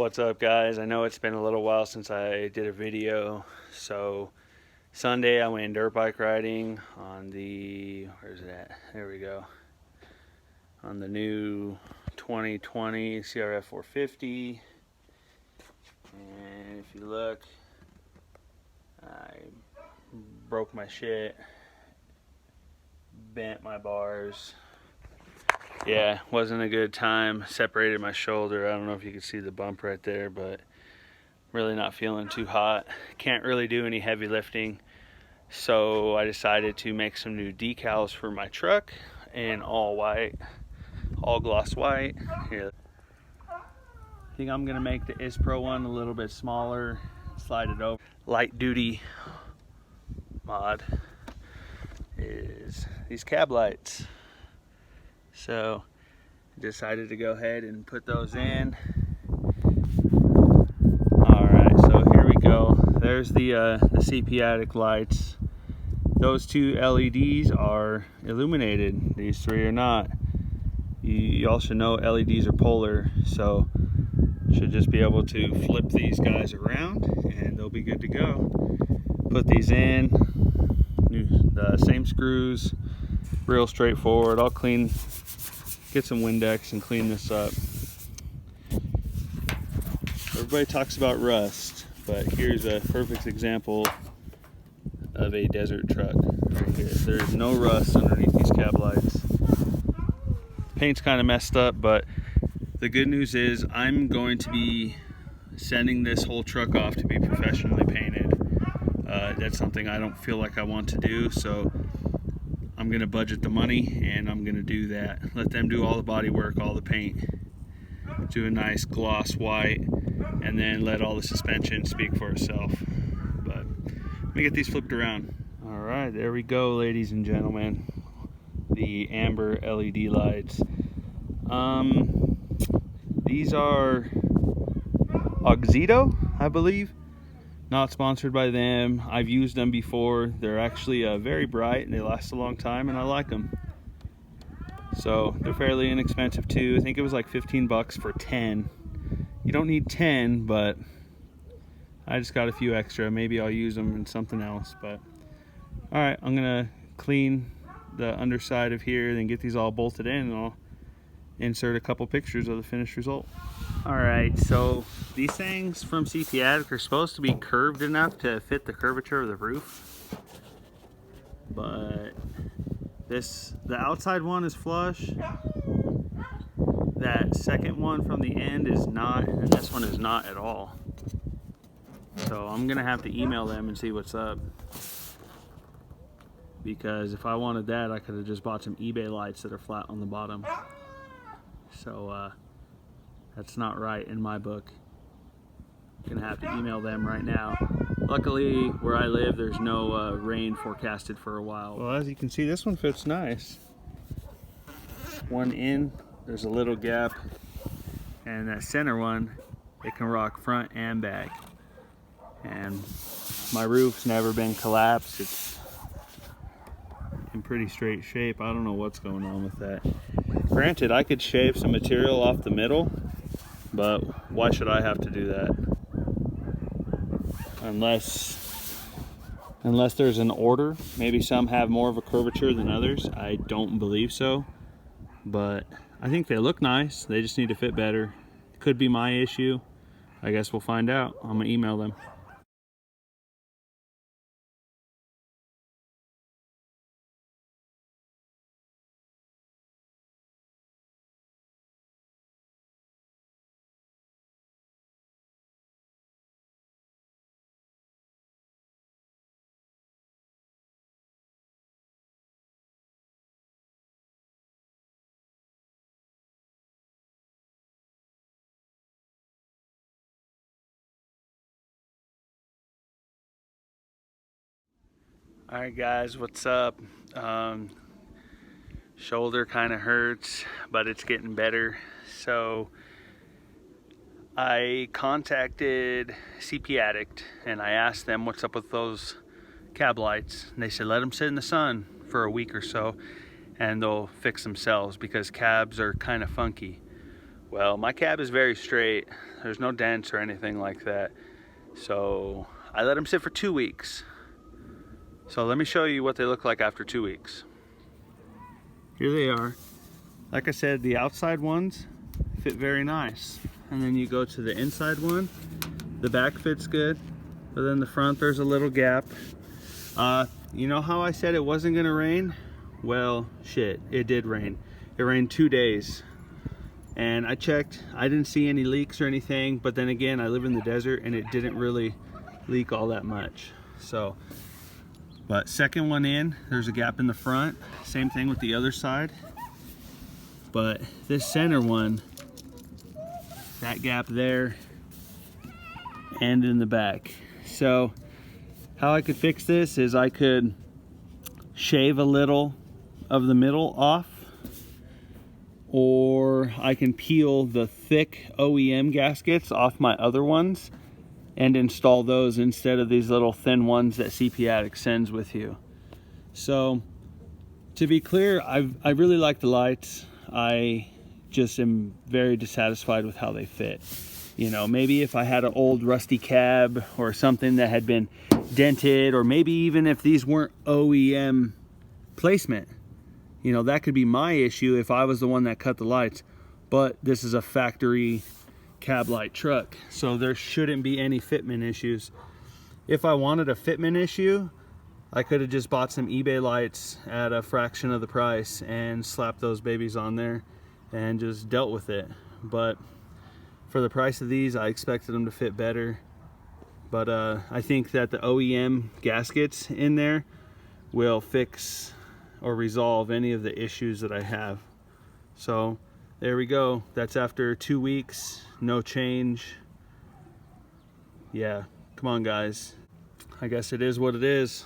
What's up, guys? I know it's been a little while since I did a video. So Sunday I went dirt bike riding on the, where's it at? There we go. On the new 2020 CRF 450. And if you look, I broke my shit, bent my bars. Yeah, wasn't a good time. Separated my shoulder. I don't know if you can see the bump right there, but really not feeling too hot. Can't really do any heavy lifting. So I decided to make some new decals for my truck in all white, all gloss white. Here. I think I'm gonna make the ISPRO one a little bit smaller, slide it over. Light duty mod is these cab lights. So I decided to go ahead and put those in. Alright, so here we go. There's the CP Addict lights. Those two LEDs are illuminated. These three are not. You also know LEDs are polar, so should just be able to flip these guys around and they'll be good to go. Put these in, the same screws, real straightforward. I'll get some Windex and clean this up. Everybody talks about rust, but here's a perfect example of a desert truck right here. There's no rust underneath these cab lights. The paint's kind of messed up, but the good news is I'm going to be sending this whole truck off to be professionally painted. That's something I don't feel like I want to do, so I'm going to budget the money and I'm going to do that. Let them do all the body work, all the paint. Do a nice gloss white and then let all the suspension speak for itself. But let me get these flipped around. Alright, there we go, ladies and gentlemen. The amber LED lights. These are Oxito, I believe. Not sponsored by them. I've used them before. They're actually very bright and they last a long time and I like them. So they're fairly inexpensive too. I think it was like 15 bucks for 10. You don't need 10, but I just got a few extra. Maybe I'll use them in something else. But all right, I'm gonna clean the underside of here, then get these all bolted in, and I'll insert a couple pictures of the finished result. All right, so these things from CP Addict are supposed to be curved enough to fit the curvature of the roof, but the outside one is flush. That second one from the end is not, and this one is not at all. So I'm gonna have to email them and see what's up, because if I wanted that, I could have just bought some eBay lights that are flat on the bottom. So that's not right in my book. I'm gonna have to email them right now. Luckily, where I live, there's no rain forecasted for a while. Well, as you can see, this one fits nice. One in, there's a little gap, and that center one, it can rock front and back. And my roof's never been collapsed. It's in pretty straight shape. I don't know what's going on with that. Granted, I could shave some material off the middle, but why should I have to do that? Unless there's an order. Maybe some have more of a curvature than others. I don't believe so, but I think they look nice. They just need to fit better. It could be my issue. I guess we'll find out. I'm gonna email them. Alright guys, what's up? Shoulder kind of hurts, but it's getting better. So I contacted CP Addict and I asked them what's up with those cab lights. And they said let them sit in the sun for a week or so and they'll fix themselves, because cabs are kind of funky. Well, my cab is very straight. There's no dents or anything like that. So I let them sit for 2 weeks. So let me show you what they look like after 2 weeks. Here they are. Like I said, the outside ones fit very nice. And then you go to the inside one, the back fits good, but then the front there's a little gap. You know how I said it wasn't gonna rain? Well, shit, it did rain. It rained 2 days. And I checked, I didn't see any leaks or anything, but then again, I live in the desert and it didn't really leak all that much. So, but second one in, there's a gap in the front. Same thing with the other side. But this center one, that gap there and in the back. So how I could fix this is I could shave a little of the middle off, or I can peel the thick OEM gaskets off my other ones and install those instead of these little thin ones that CP Addict sends with you. So to be clear, I really like the lights. I just am very dissatisfied with how they fit. You know, maybe if I had an old rusty cab or something that had been dented, or maybe even if these weren't OEM placement, you know, that could be my issue if I was the one that cut the lights. But this is a factory cab light truck, so there shouldn't be any fitment issues. If I wanted a fitment issue, I could have just bought some eBay lights at a fraction of the price and slapped those babies on there and just dealt with it. But for the price of these, I expected them to fit better. But I think that the OEM gaskets in there will fix or resolve any of the issues that I have. So there we go. That's after 2 weeks, no change. Yeah, come on guys. I guess it is what it is.